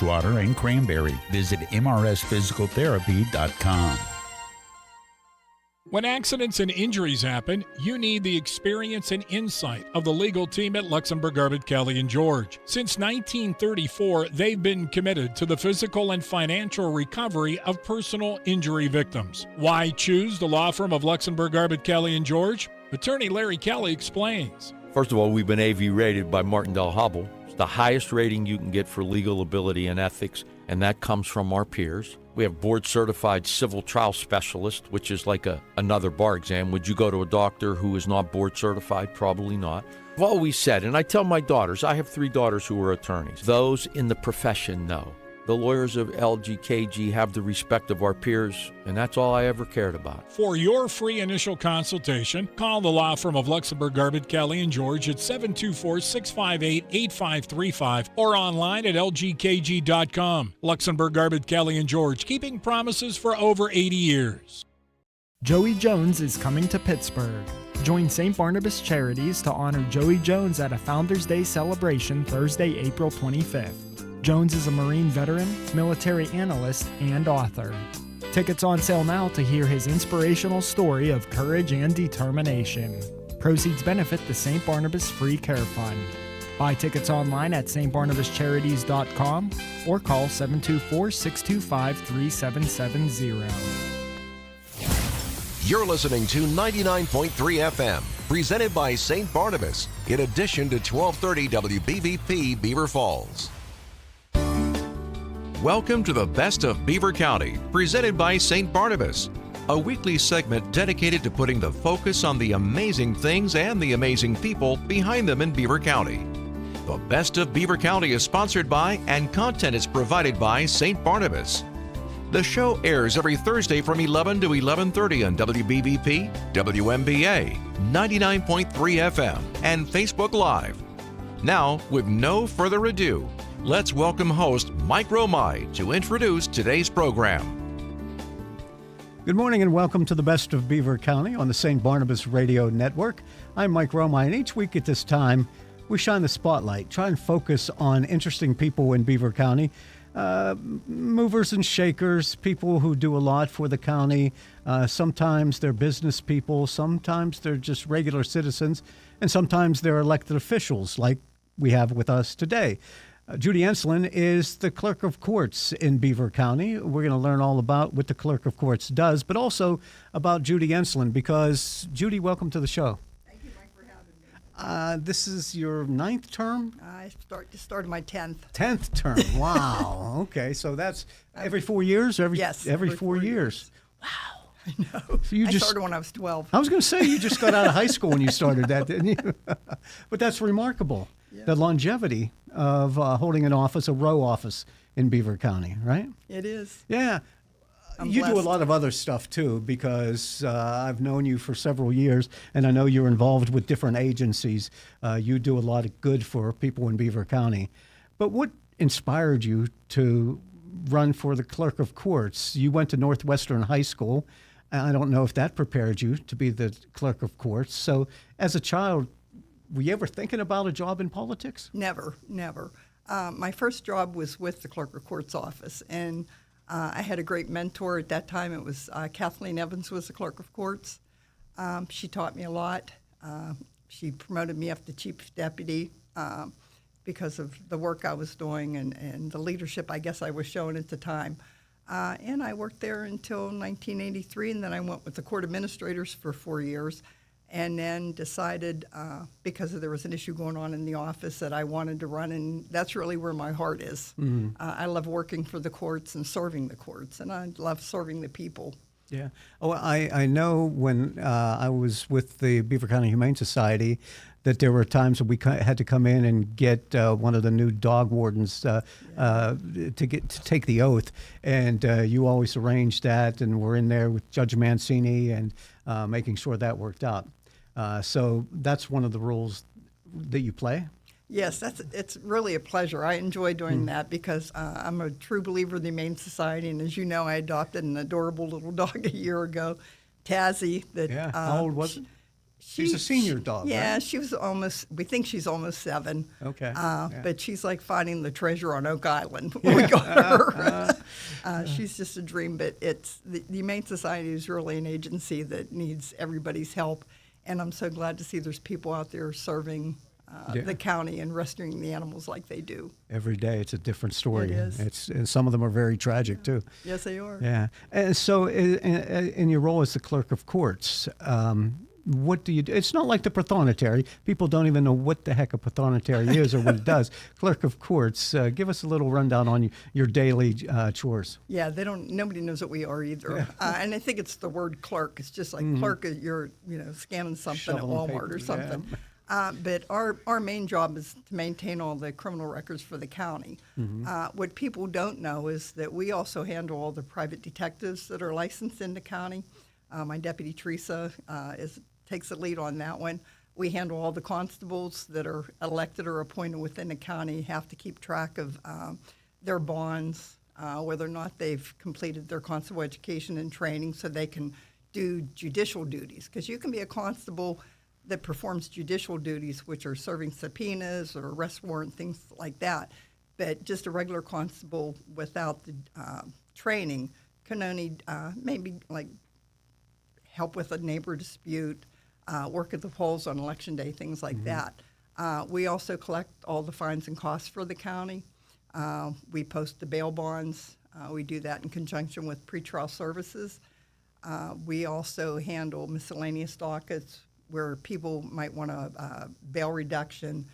Water and Cranberry. Visit mrsphysicaltherapy.com. When accidents and injuries happen, you need the experience and insight of the legal team at Luxembourg, Garbett, Kelly & George. Since 1934, they've been committed to the physical and financial recovery of personal injury victims. Why choose the law firm of Luxembourg, Garbett, Kelly & George? Attorney Larry Kelly explains. First of all, we've been AV rated by Martindale-Hubbell. It's the highest rating you can get for legal ability and ethics, and that comes from our peers. We have board-certified civil trial specialist, which is like another bar exam. Would you go to a doctor who is not board-certified? Probably not. I've always said, and I tell my daughters, I have 3 daughters who are attorneys. Those in the profession know. The lawyers of LGKG have the respect of our peers, and that's all I ever cared about. For your free initial consultation, call the law firm of Luxembourg, Garbett, Kelly & George at 724-658-8535 or online at lgkg.com. Luxembourg, Garbett, Kelly & George, keeping promises for over 80 years. Joey Jones is coming to Pittsburgh. Join St. Barnabas Charities to honor Joey Jones at a Founders Day celebration Thursday, April 25th. Jones is a Marine veteran, military analyst, and author. Tickets on sale now to hear his inspirational story of courage and determination. Proceeds benefit the St. Barnabas Free Care Fund. Buy tickets online at stbarnabascharities.com or call 724-625-3770. You're listening to 99.3 FM, presented by St. Barnabas, in addition to 1230 WBVP Beaver Falls. Welcome to the Best of Beaver County, presented by St. Barnabas, a weekly segment dedicated to putting the focus on the amazing things and the amazing people behind them in Beaver County. The Best of Beaver County is sponsored by and content is provided by St. Barnabas. The show airs every Thursday from 11 to 11:30 on WBVP, WMBA, 99.3 FM, and Facebook Live. Now, with no further ado, let's welcome host Mike Romine to introduce today's program. Good morning and welcome to the Best of Beaver County on the St. Barnabas Radio Network. I'm Mike Romine. Each week at this time, we shine the spotlight, try and focus on interesting people in Beaver County, movers and shakers, people who do a lot for the county. Sometimes they're business people, sometimes they're just regular citizens, and sometimes they're elected officials like we have with us today. Judy Enslen is the Clerk of Courts in Beaver County. We're going to learn all about what the Clerk of Courts does, but also about Judy Enslen because, Judy, welcome to the show. Thank you, Mike, for having me. This is your 9th term? I started my 10th. 10th term. Wow. Okay, so that's every 4 years? Yes. Every 4 years. Wow. I know. So you I started when I was 12. I was going to say, you just got out of high school when you started that, didn't you? But that's remarkable, the longevity of holding an office, a row office in Beaver County, right? It is. Yeah. I'm you do a blessed. lot of other stuff, too, because I've known you for several years, and I know you're involved with different agencies. You do a lot of good for people in Beaver County. But what inspired you to run for the Clerk of Courts? You went to Northwestern High School. I don't know if that prepared you to be the Clerk of Courts. So as a child, were you ever thinking about a job in politics? Never. My first job was with the Clerk of Courts office, and I had a great mentor at that time. It was Kathleen Evans was the Clerk of Courts. She taught me a lot. She promoted me up to Chief Deputy because of the work I was doing and the leadership I guess I was showing at the time. And I worked there until 1983, and then I went with the court administrators for 4 years, and then decided, because there was an issue going on in the office, that I wanted to run, and that's really where my heart is. Mm-hmm. I love working for the courts and serving the courts, and I love serving the people. Yeah. Oh, I know when I was with the Beaver County Humane Society that there were times when we had to come in and get one of the new dog wardens to take the oath, and you always arranged that, and we're in there with Judge Mancini and making sure that worked out. So that's one of the roles that you play? Yes, it's really a pleasure. I enjoy doing that because I'm a true believer in the Humane Society, and as you know, I adopted an adorable little dog a year ago, Tazzy. How old was it? She's a senior dog, Yeah, right? she was we think she's almost 7. Okay. But she's like finding the treasure on Oak Island when we go to her. She's just a dream, but it's the Humane Society is really an agency that needs everybody's help. And I'm so glad to see there's people out there serving the county and rescuing the animals like they do. Every day it's a different story. It is. And some of them are very tragic, too. Yes, they are. Yeah. And so in your role as the Clerk of Courts, what do you do? It's not like the Prothonotary. People don't even know what the heck a Prothonotary is or what it does. Clerk of Courts, give us a little rundown on your daily chores. Yeah, nobody knows what we are either. And I think it's the word clerk. It's just like clerk, you're scanning something Shoveling at Walmart paper, or something. But our main job is to maintain all the criminal records for the county. What people don't know is that we also handle all the private detectives that are licensed in the county. My deputy Teresa takes the lead on that one. We handle all the constables that are elected or appointed within the county, have to keep track of their bonds, whether or not they've completed their constable education and training so they can do judicial duties. Because you can be a constable that performs judicial duties, which are serving subpoenas or arrest warrant, things like that. But just a regular constable without the training can only maybe like help with a neighbor dispute, work at the polls on election day, things like that. We also collect all the fines and costs for the county. We post the bail bonds. We do that in conjunction with pretrial services. We also handle miscellaneous dockets where people might want a bail reduction.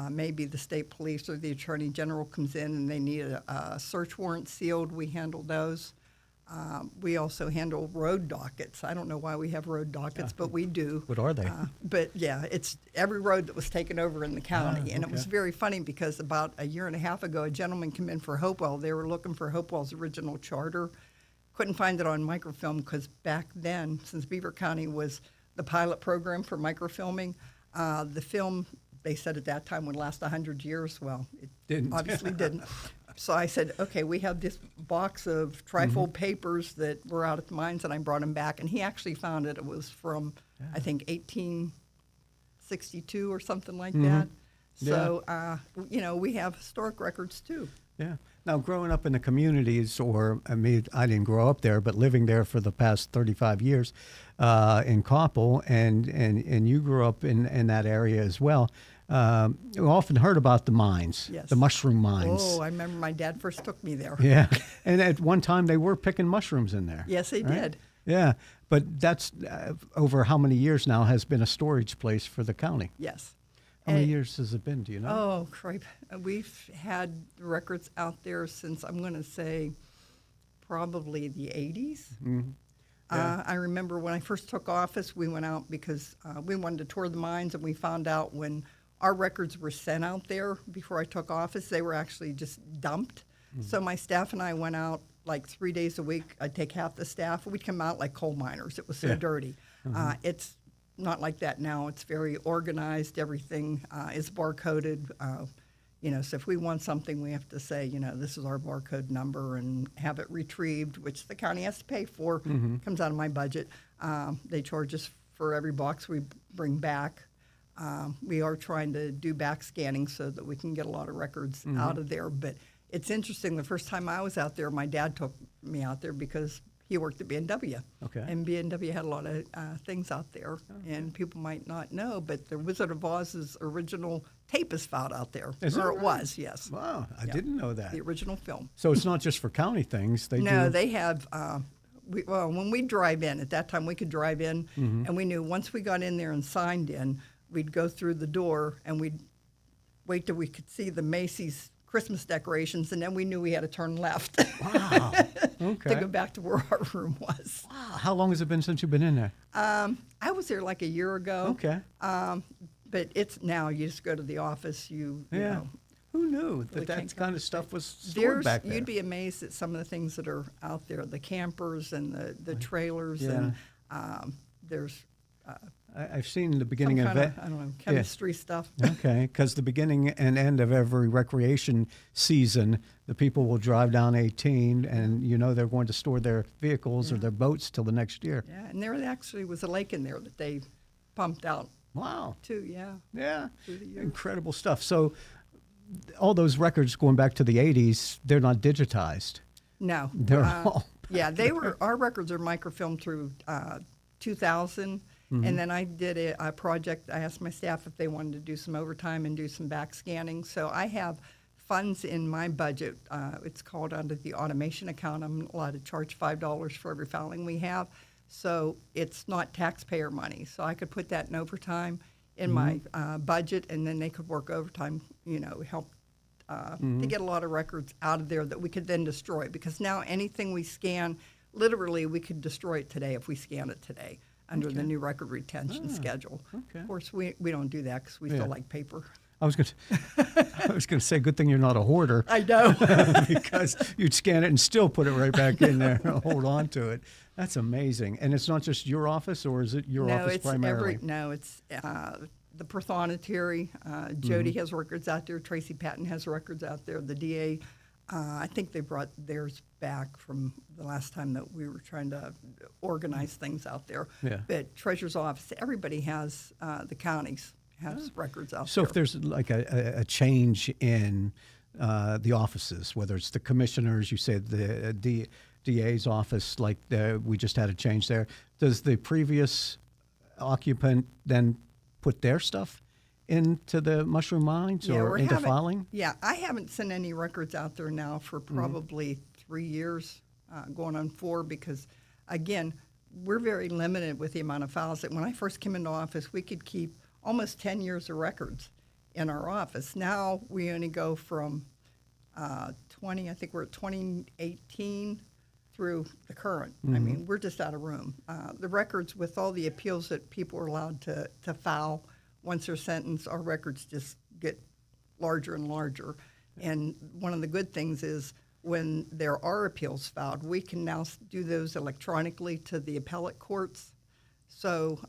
Maybe the state police or the attorney general comes in and they need a search warrant sealed. We handle those. We also handle road dockets. I don't know why we have road dockets, but we do. What are they? But yeah, it's every road that was taken over in the county. And it was very funny because about a year and a half ago, a gentleman came in for Hopewell. They were looking for Hopewell's original charter. Couldn't find it on microfilm because back then, since Beaver County was the pilot program for microfilming, the film, they said at that time, would last 100 years. Well, it Didn't. obviously didn't. So I said, okay, we have this box of trifold papers that were out at the mines, and I brought them back. And he actually found it. It was from, I think, 1862 or something like that. So, we have historic records, too. Yeah. Now, growing up in the communities, I didn't grow up there, but living there for the past 35 years in Koppel, and you grew up in that area as well. We often heard about the mines, Yes. the mushroom mines. Oh, I remember my dad first took me there. Yeah, and at one time they were picking mushrooms in there. Yes, they did. Yeah, but that's over how many years now has been a storage place for the county? Yes. How many years has it been, do you know? Oh, cripe. We've had records out there since, I'm going to say, probably the 80s. Yeah. I remember when I first took office, we went out because we wanted to tour the mines, and we found out when our records were sent out there before I took office, they were actually just dumped. So my staff and I went out like 3 days a week. I'd take half the staff. We'd come out like coal miners. It was so dirty. It's not like that now. It's very organized. Everything is barcoded. So if we want something, we have to say, this is our barcode number and have it retrieved, which the county has to pay for. Comes out of my budget. They charge us for every box we bring back. We are trying to do back scanning so that we can get a lot of records out of there. But it's interesting. The first time I was out there, my dad took me out there because he worked at B&W. Okay. And B&W had a lot of things out there. And people might not know, but the Wizard of Oz's original tape is found out there. Is it or really? It was, yes. Wow, I didn't know that. The original film. So it's not just for county things. No, they have. When we drive in, at that time we could drive in, and we knew once we got in there and signed in, we'd go through the door and we'd wait till we could see the Macy's Christmas decorations, and then we knew we had to turn left. Wow. Okay. To go back to where our room was. Wow. How long has it been since you've been in there? I was there like a year ago. Okay. But it's now you just go to the office. You know. Who knew that Really that can't kind of stuff was stored back there? You'd be amazed at some of the things that are out there, the campers and the trailers, Yeah. and there's I've seen the some beginning kind of of, chemistry stuff. Okay, because the beginning and end of every recreation season, the people will drive down 18, and they're going to store their vehicles or their boats till the next year. Yeah, and there actually was a lake in there that they pumped out Wow. too. Yeah. Yeah. Through the years. Incredible stuff. So all those records going back to the 80s, they're not digitized. No. They're all. Yeah, they were. Our records are microfilmed through 2000, and then I did a project. I asked my staff if they wanted to do some overtime and do some back scanning. So I have funds in my budget. It's called under the automation account. I'm allowed to charge $5 for every filing we have. So it's not taxpayer money. So I could put that in overtime in my budget, and then they could work overtime. Help. To get a lot of records out of there that we could then destroy, because now anything we scan, literally we could destroy it today if we scan it today under the new record retention schedule. Okay. Of course, we don't do that because we still like paper. I was going to say, good thing you're not a hoarder. I know. Because you'd scan it and still put it right back in there and hold on to it. That's amazing. And it's not just your office, or is it your office primarily? It's the Prothonotary. Jody has records out there. Tracy Patton has records out there. The DA, I think they brought theirs back from the last time that we were trying to organize things out there. Yeah. But Treasurer's Office, everybody has, the counties has records out there. So if there's like a change in the offices, whether it's the commissioners, you said the DA's office, like we just had a change there, does the previous occupant then put their stuff into the mushroom mines or into filing? Yeah, I haven't sent any records out there now for probably 3 years, going on 4, because, again, we're very limited with the amount of files. That when I first came into office, we could keep almost 10 years of records in our office. Now we only go from I think we're at 2018 through the current. I mean, we're just out of room. The records with all the appeals that people are allowed to file once they're sentenced, our records just get larger and larger. And one of the good things is when there are appeals filed, we can now do those electronically to the appellate courts. So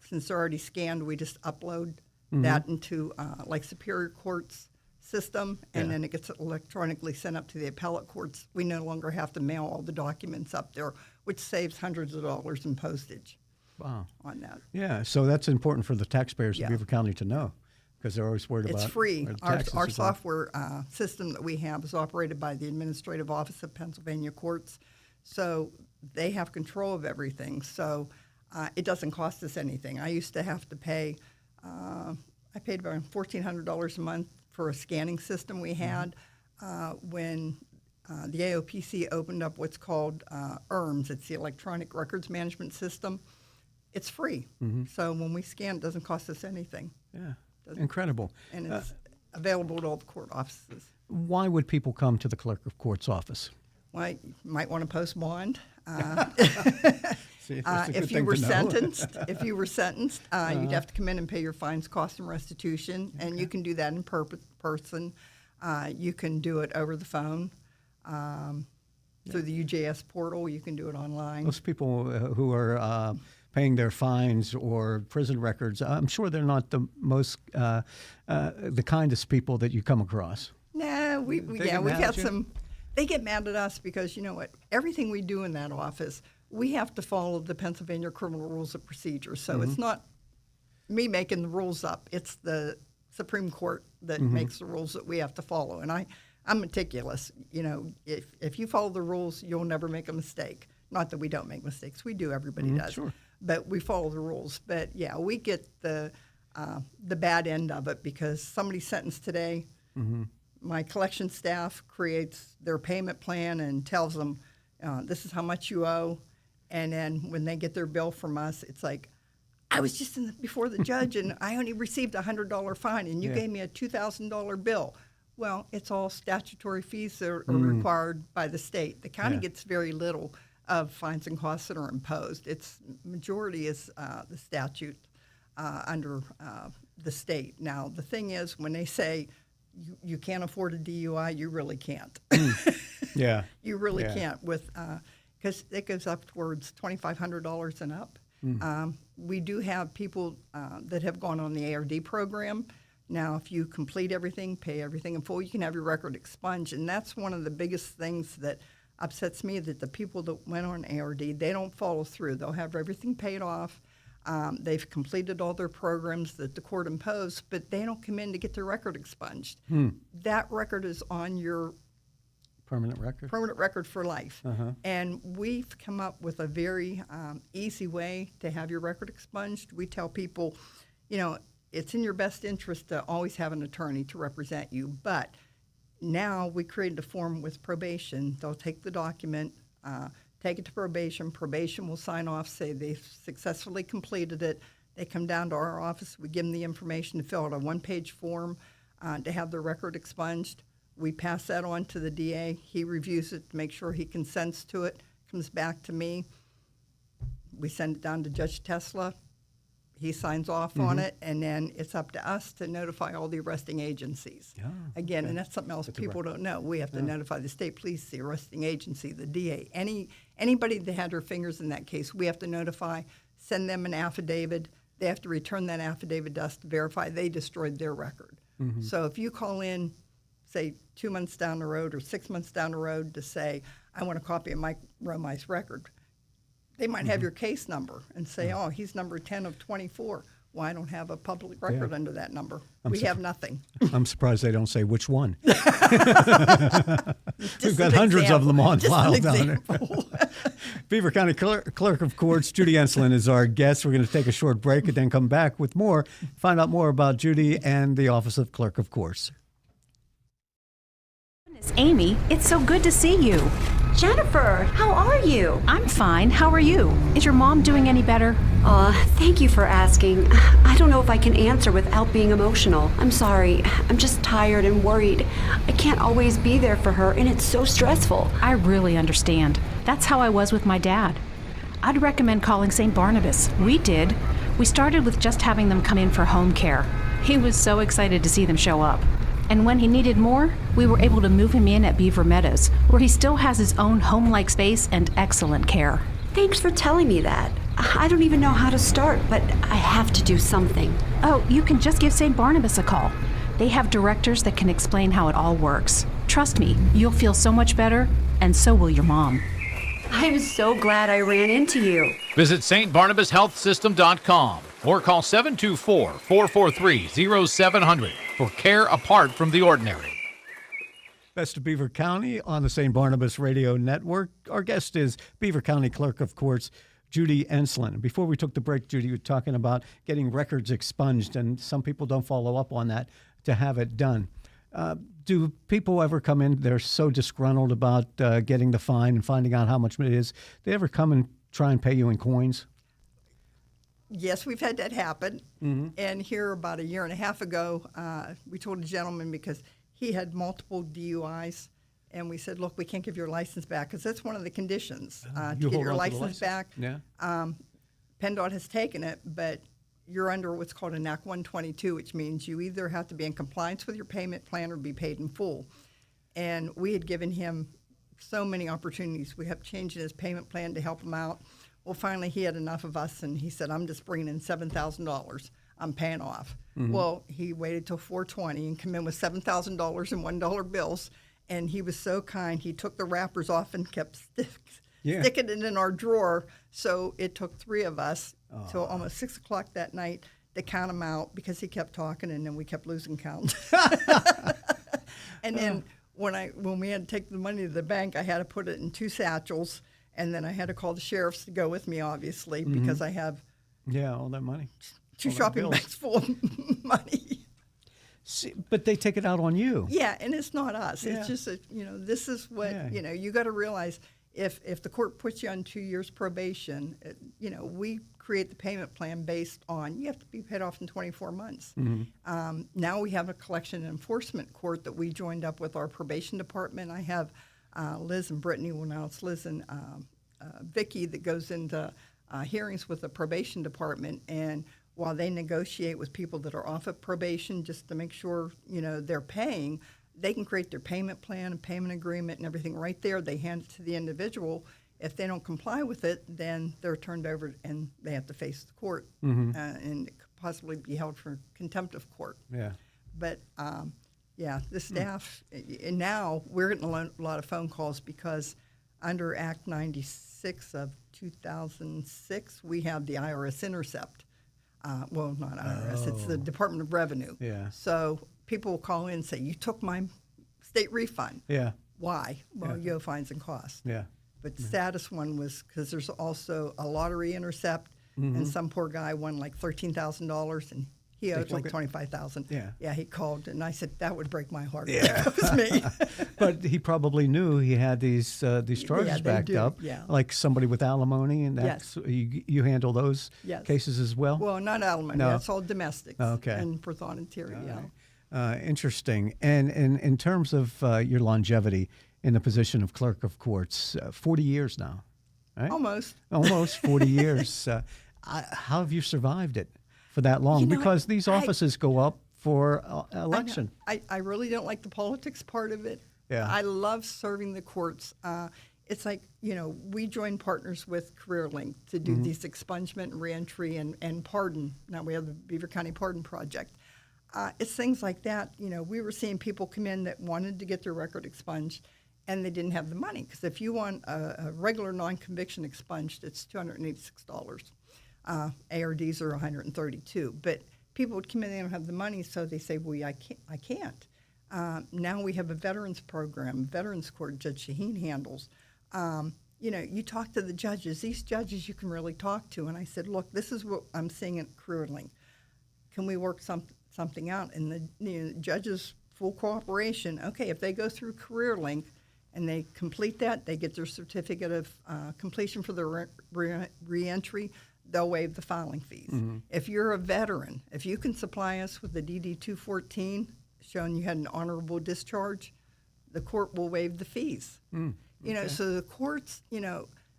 since they're already scanned, we just upload that into like Superior Court's system, and then it gets electronically sent up to the appellate courts. We no longer have to mail all the documents up there, which saves hundreds of dollars in postage. Wow. On that. Yeah, so that's important for the taxpayers of Beaver County to know, because they're always worried about It's free. where the Our taxes are. software system that we have is operated by the Administrative Office of Pennsylvania Courts, so they have control of everything. So it doesn't cost us anything. I used to have to pay, I paid about $1,400 a month for a scanning system we had when the AOPC opened up what's called ERMS. It's the Electronic Records Management System. It's free. So when we scan, it doesn't cost us anything. Yeah, incredible. And it's available to all the court offices. Why would people come to the Clerk of Court's office? Well, you might want to post bond. See, that's a good If you thing were to know. sentenced, you'd have to come in and pay your fines, costs, and restitution, and you can do that in person. You can do it over the phone through the UJS portal. You can do it online. Those people who are paying their fines or prison records, I'm sure they're not the most, the kindest people that you come across. No, we've mad at had you? some. They get mad at us because, you know what, everything we do in that office, we have to follow the Pennsylvania Criminal Rules of Procedure. So it's not me making the rules up. It's the Supreme Court that makes the rules that we have to follow. And I'm meticulous. You know, if you follow the rules, you'll never make a mistake. Not that we don't make mistakes. We do. Everybody does. Sure. But we follow the rules. But, yeah, we get the bad end of it because somebody's sentenced today. My collection staff creates their payment plan and tells them, this is how much you owe. And then when they get their bill from us, it's like, I was just before the judge and I only received a $100 fine and you gave me a $2,000 bill. Well, it's all statutory fees that are required by the state. The county gets very little of fines and costs that are imposed. Its majority is the statute under the state. Now, the thing is, when they say you can't afford a DUI, you really can't. Yeah. You really can't with because it goes up towards $2,500 and up. We do have people that have gone on the ARD program. Now, if you complete everything, pay everything in full, you can have your record expunged. And that's one of the biggest things that upsets me, that the people that went on ARD, they don't follow through. They'll have everything paid off. They've completed all their programs that the court imposed, but they don't come in to get their record expunged. That record is on your Permanent record? Permanent record for life. And we've come up with a very easy way to have your record expunged. We tell people, it's in your best interest to always have an attorney to represent you, but now we created a form with probation. They'll take the document, take it to probation. Probation will sign off, say they've successfully completed it. They come down to our office. We give them the information to fill out a one-page form to have their record expunged. We pass that on to the DA. He reviews it to make sure he consents to it, comes back to me. We send it down to Judge Tesla. He signs off on it, and then it's up to us to notify all the arresting agencies. Again, and that's something else people don't know. We have to notify the state police, the arresting agency, the DA. Anybody that had their fingers in that case, we have to notify, send them an affidavit. They have to return that affidavit to us to verify they destroyed their record. So if you call in, say, 2 months down the road or 6 months down the road to say, I want a copy of Mike Romai's record, they might have your case number and say, oh, he's number 10 of 24. Well, I don't have a public record under that number. We have nothing. I'm surprised they don't say which one. We've got hundreds of them on file down there. Beaver County Clerk of Courts, Judy Enslen, is our guest. We're going to take a short break and then come back with more, find out more about Judy and the Office of Clerk of Courts. Amy, it's so good to see you. Jennifer, how are you? I'm fine. How are you? Is your mom doing any better? Thank you for asking. I don't know if I can answer without being emotional. I'm sorry. I'm just tired and worried. I can't always be there for her, and it's so stressful. I really understand. That's how I was with my dad. I'd recommend calling St. Barnabas. We did. We started with just having them come in for home care. He was so excited to see them show up. And when he needed more, we were able to move him in at Beaver Meadows, where he still has his own home-like space and excellent care. Thanks for telling me that. I don't even know how to start, but I have to do something. Oh, you can just give St. Barnabas a call. They have directors that can explain how it all works. Trust me, you'll feel so much better, and so will your mom. I'm so glad I ran into you. Visit stbarnabashealthsystem.com or call 724-443-0700 for care apart from the ordinary. Best of Beaver County on the St. Barnabas Radio Network. Our guest is Beaver County Clerk of Courts, Judy Enslen. Before we took the break, Judy, you were talking about getting records expunged, and some people don't follow up on that to have it done. Do people ever come in, they're so disgruntled about getting the fine and finding out how much it is, they ever come and try and pay you in coins? Yes, we've had that happen. And here about a year and a half ago, we told a gentleman because he had multiple DUIs, and we said, look, we can't give your license back because that's one of the conditions to get your license back. Yeah. PennDOT has taken it, but you're under what's called an Act 122, which means you either have to be in compliance with your payment plan or be paid in full. And we had given him so many opportunities. We kept changing his payment plan to help him out. Well, finally, he had enough of us, and he said, I'm just bringing in $7,000. I'm paying off. Well, he waited till 4/20 and come in with $7,000 in $1 bills, and he was so kind. He took the wrappers off and kept sticking it in our drawer. So it took three of us till almost 6 o'clock that night to count him out because he kept talking, and then we kept losing count. And then when we had to take the money to the bank, I had to put it in 2 satchels. And then I had to call the sheriffs to go with me, obviously, because I have all that money. 2 shopping bags full of money. See, but they take it out on you. Yeah, and it's not us. Yeah. It's just, this is what, you got to realize if the court puts you on 2 years probation, we create the payment plan based on you have to be paid off in 24 months. Now we have a collection and enforcement court that we joined up with our probation department. I have Liz and Brittany, well now it's Liz and Vicki that goes into hearings with the probation department, and while they negotiate with people that are off of probation just to make sure they're paying, they can create their payment plan and payment agreement and everything right there. They hand it to the individual. If they don't comply with it, then they're turned over and they have to face the court and it could possibly be held for contempt of court. Yeah, but. The staff, and now we're getting a lot of phone calls because under Act 96 of 2006, we have the IRS intercept. well, not IRS, it's the Department of Revenue. Yeah. So people will call in and say, you took my state refund. Yeah. Why? Well, you owe fines and costs. Yeah. But the saddest one was because there's also a lottery intercept, and some poor guy won like $13,000, and he owed like $25,000. Yeah. Yeah, he called, and I said, that would break my heart. Yeah. If it was me. But he probably knew he had these charges they backed do, up, yeah. like somebody with alimony, and that's you handle those Yes. cases as well. Well, not alimony. No. That's all domestics. Okay. And for thought and theory, Interesting. And in terms of your longevity in the position of clerk of courts, 40 years now, right? Almost 40 years. How have you survived it for that long? Because these offices go up for election. I really don't like the politics part of it. Yeah. I love serving the courts. It's like, we join partners with CareerLink to do these expungement and reentry and pardon. Now we have the Beaver County Pardon Project. It's things like that. We were seeing people come in that wanted to get their record expunged, and they didn't have the money. Because if you want a regular non-conviction expunged, it's $286. ARDs are $132. But people would come in, they don't have the money, so they say, well, I can't. Now we have a veterans program, veterans court Judge Shaheen handles. You talk to the judges. These judges you can really talk to. And I said, look, this is what I'm seeing at CareerLink. Can we work something out? And the judges' full cooperation. Okay, if they go through CareerLink and they complete that, they get their certificate of completion for their reentry, they'll waive the filing fees. If you're a veteran, if you can supply us with the DD-214 showing you had an honorable discharge, the court will waive the fees. So the courts,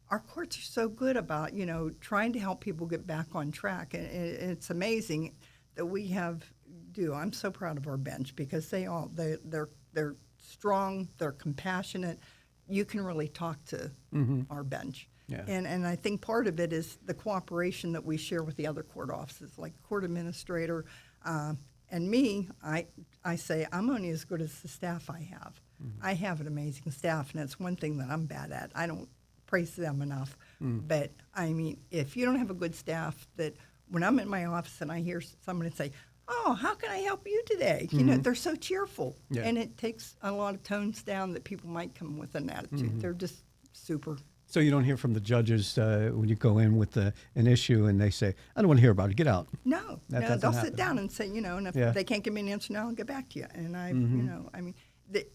our courts are so good about, trying to help people get back on track. And it's amazing that we I'm so proud of our bench because they're strong, they're compassionate. You can really talk to our bench. Yeah. And I think part of it is the cooperation that we share with the other court offices, like court administrator. And me, I say I'm only as good as the staff I have. I have an amazing staff, and it's one thing that I'm bad at. I don't praise them enough. But, I mean, if you don't have a good staff, that when I'm in my office and I hear somebody say, oh, how can I help you today? They're so cheerful. Yeah. And it takes a lot of tones down that people might come with an attitude. They're just super. So you don't hear from the judges when you go in with an issue and they say, I don't want to hear about it, get out. No, they'll sit down and say, and if they can't give me an answer now, I'll get back to you. And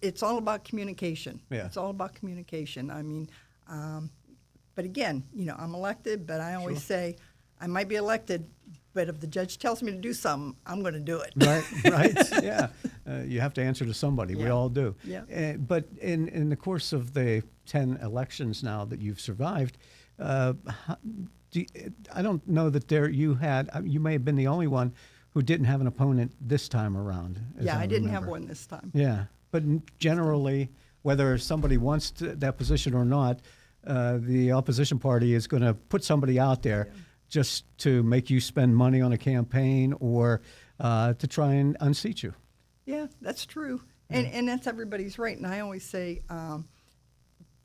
it's all about communication. Yeah. It's all about communication. I mean, but again, I'm elected, but I always say I might be elected, but if the judge tells me to do something, I'm going to do it. Right, yeah. You have to answer to somebody. We all do. Yeah. But in the course of the 10 elections now that you've survived, I don't know that you may have been the only one who didn't have an opponent this time around. Yeah, I didn't have one this time. Yeah, but generally, whether somebody wants that position or not, the opposition party is going to put somebody out there just to make you spend money on a campaign or to try and unseat you. Yeah, that's true. And that's everybody's right. And I always say,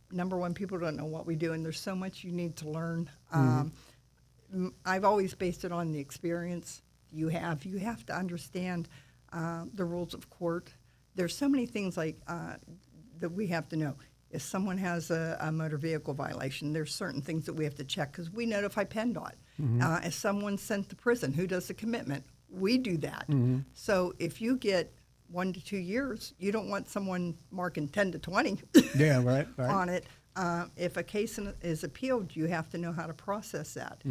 number one, people don't know what we do, and there's so much you need to learn. I've always based it on the experience you have. You have to understand the rules of court. There's so many things like that we have to know. If someone has a motor vehicle violation, there's certain things that we have to check because we notify PennDOT. If someone's sent to prison, who does the commitment? We do that. So if you get 1 to 2 years, you don't want someone marking 10 to 20 on it. If a case is appealed, you have to know how to process that.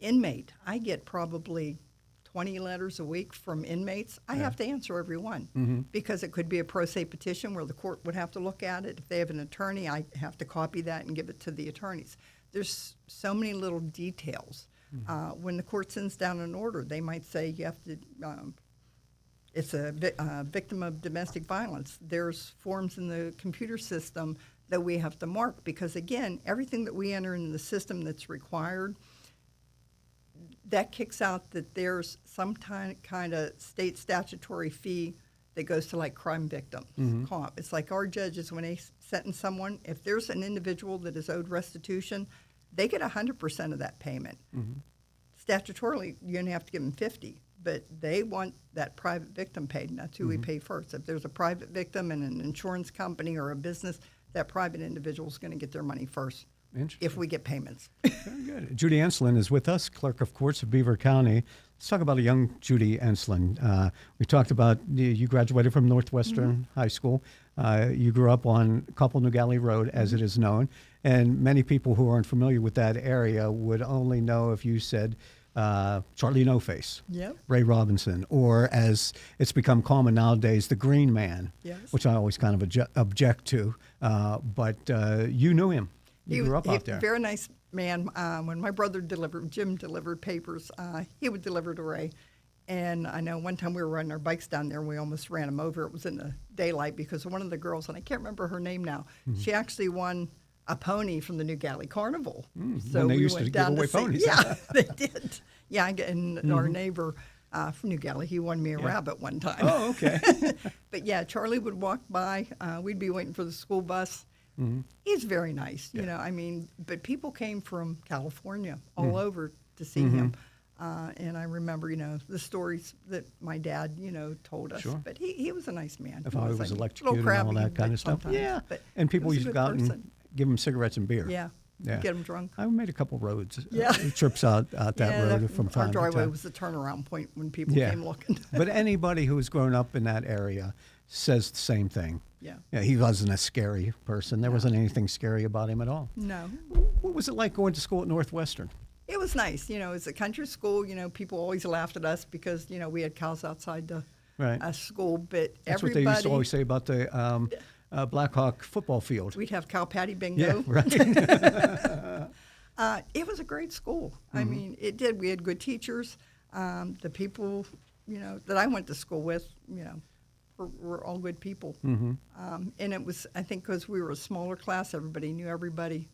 Inmate, I get probably 20 letters a week from inmates. I have to answer every one because it could be a pro se petition where the court would have to look at it. If they have an attorney, I have to copy that and give it to the attorneys. There's so many little details. When the court sends down an order, they might say you have to, it's a victim of domestic violence. There's forms in the computer system that we have to mark because, again, everything that we enter in the system that's required, that kicks out that there's some kind of state statutory fee that goes to like crime victims. It's like our judges, when they sentence someone, if there's an individual that is owed restitution, they get 100% of that payment. statutorily, you're going to have to give them 50, but they want that private victim paid, and that's who we pay first. If there's a private victim and an insurance company or a business, that private individual is going to get their money first if we get payments. Very good. Judy Enslen is with us, Clerk of Courts of Beaver County. Let's talk about a young Judy Enslen. We talked about you graduated from Northwestern High School. You grew up on Couple New Galley Road, as it is known, and many people who aren't familiar with that area would only know if you said Charlie No Face, Ray Robinson, or as it's become common nowadays, the Green Man, which I always kind of object to. But you knew him. You grew up out there. Very nice man. When my brother Jim delivered papers, he would deliver to Ray. And I know one time we were riding our bikes down there and we almost ran him over. It was in the daylight because one of the girls, and I can't remember her name now, she actually won a pony from the New Galley Carnival. So when they used to give away ponies. Yeah, they did. Yeah, and our neighbor from New Galley, he won me a rabbit one time. Oh, okay. But yeah, Charlie would walk by. We'd be waiting for the school bus. He's very nice, you know. I mean, but people came from California all over to see him. And I remember, you know, the stories that my dad, you know, told us. Sure. But he was a nice man. If I was like electrocuted and all that kind of stuff. Yeah. But and people he used was to a go good out and person. give them cigarettes and beer. Yeah. Get them drunk. I made a couple roads, Yeah. trips out that road from time Our to driveway time. was the turnaround point when people came looking. But anybody who's grown up in that area says the same thing. Yeah. He wasn't a scary person. There wasn't anything scary about him at all. No. What was it like going to school at Northwestern? It was nice. You know, it's a country school. You know, people always laughed at us because, you know, we had cows outside the school. But That's what they used to always say about the Blackhawk football field. We'd have cow patty bingo. Yeah, right. It was a great school. I mean, it did. We had good teachers. The people, you know, that I went to school with, you know, were all good people. And it was, I think, because we were a smaller class, everybody knew everybody.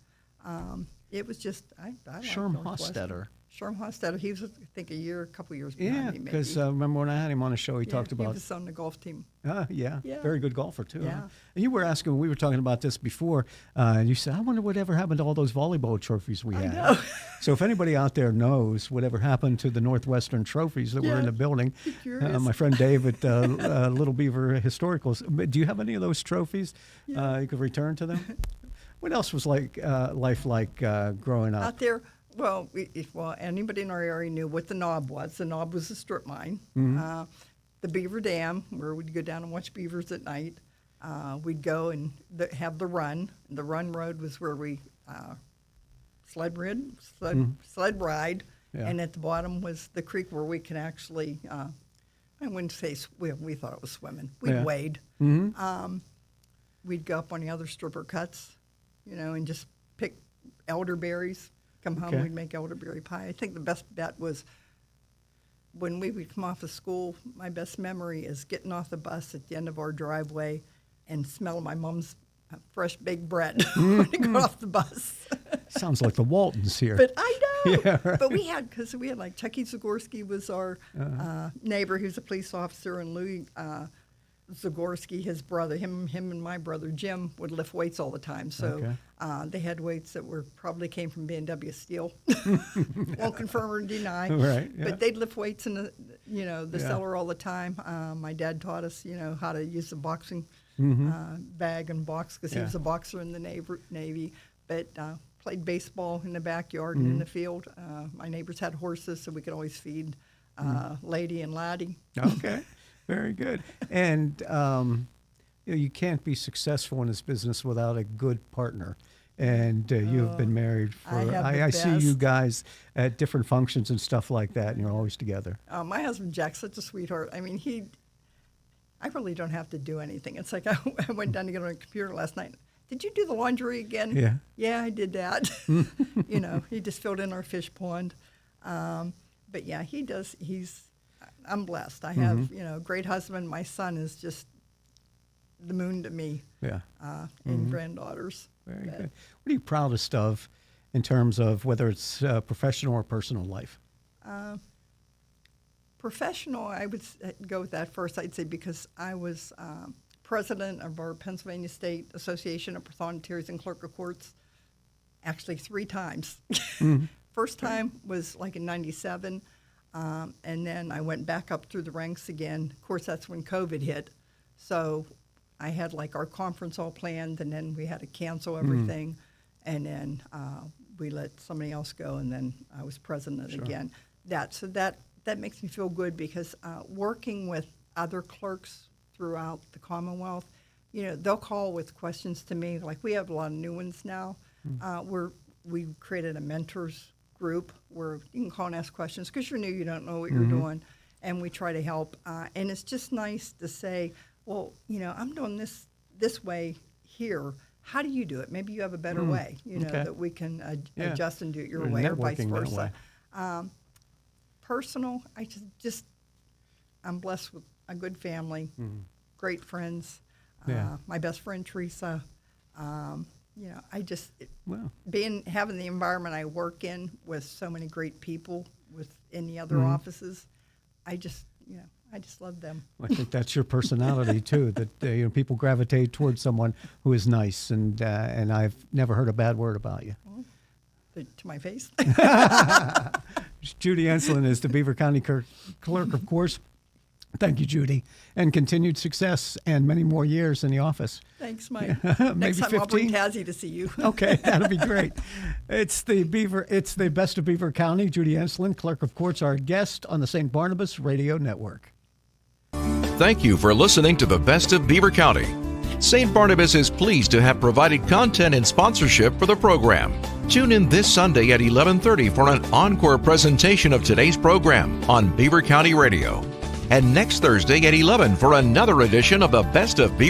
It was just, I liked Sherm Northwestern. Hostetter. Sherm Hostetter. He was, I think, a couple years behind me, maybe. Because remember when I had him on a show, he talked about... He was on the golf team. Yeah, very good golfer, too. Yeah. Huh? And you were asking, we were talking about this before, and you said, I wonder whatever happened to all those volleyball trophies we had. I know. So if anybody out there knows whatever happened to the Northwestern trophies that were in the building, my friend Dave at Little Beaver Historicals, do you have any of those trophies you could return to them? What else was life like growing up? Out there, well, anybody in our area knew what the Knob was. The Knob was a strip mine. The Beaver Dam, where we'd go down and watch beavers at night. We'd go and have the run. The run road was where we sled ride. Yeah. And at the bottom was the creek where we could actually, I wouldn't say swim. We thought it was swimming. We'd wade. We'd go up on the other stripper cuts, you know, and just pick elderberries. Come home, we'd make elderberry pie. I think the best bet was when we would come off of school, my best memory is getting off the bus at the end of our driveway and smelling my mom's fresh baked bread when I got off the bus. Sounds like the Waltons here. But I know. Yeah, right. But we had like Chucky Zagorski was our neighbor. He was a police officer, and Louis Zagorski, his brother, him and my brother Jim would lift weights all the time. So they had weights that probably came from B&W Steel. Won't confirm or deny. Right. Yeah. But they'd lift weights in the cellar all the time. My dad taught us, how to use the boxing bag and box because he was a boxer in the Navy. But played baseball in the backyard and in the field. My neighbors had horses, so we could always feed Lady and Laddie. Okay. Very good. And you can't be successful in this business without a good partner. And you have been married for, I see you guys at different functions and stuff like that, and you're always together. My husband, Jack's such a sweetheart. I mean, I really don't have to do anything. It's like I went down to get on a computer last night. Did you do the laundry again? Yeah. Yeah, I did that. He just filled in our fish pond. But yeah, he does. I'm blessed. I have, a great husband. My son is just the moon to me. Yeah. And granddaughters. Very good. What are you proudest of in terms of whether it's professional or personal life? Professional, I would go with that first, I'd say, because I was president of our Pennsylvania State Association of Pathoneters and Clerk of Courts actually 3 times. First time was like in '97, and then I went back up through the ranks again. Of course, that's when COVID hit. So I had like our conference all planned, and then we had to cancel everything, and then we let somebody else go, and then I was president again. That makes me feel good because working with other clerks throughout the Commonwealth, they'll call with questions to me. Like we have a lot of new ones now. We created a mentors group where you can call and ask questions because you're new, you don't know what you're doing, and we try to help. And it's just nice to say, well, I'm doing this way here. How do you do it? Maybe you have a better way, that we can adjust and do it your way or vice versa. Personal, I'm blessed with a good family, great friends. My best friend Teresa. Having the environment I work in with so many great people in the other offices, I just love them. I think that's your personality too. That people gravitate towards someone who is nice, and I've never heard a bad word about you. Well, to my face. Judy Enslen is the Beaver County Clerk of Courts. Thank you, Judy, and continued success and many more years in the office. Thanks, Mike. Maybe Next time 15? I'll bring Tazzy to see you. Okay, that'll be great. It's the Best of Beaver County. Judy Enslen, Clerk of Courts, our guest on the St. Barnabas Radio Network. Thank you for listening to the Best of Beaver County. St. Barnabas is pleased to have provided content and sponsorship for the program. Tune in this Sunday at 11:30 for an encore presentation of today's program on Beaver County Radio. And next Thursday at 11 for another edition of the Best of Beaver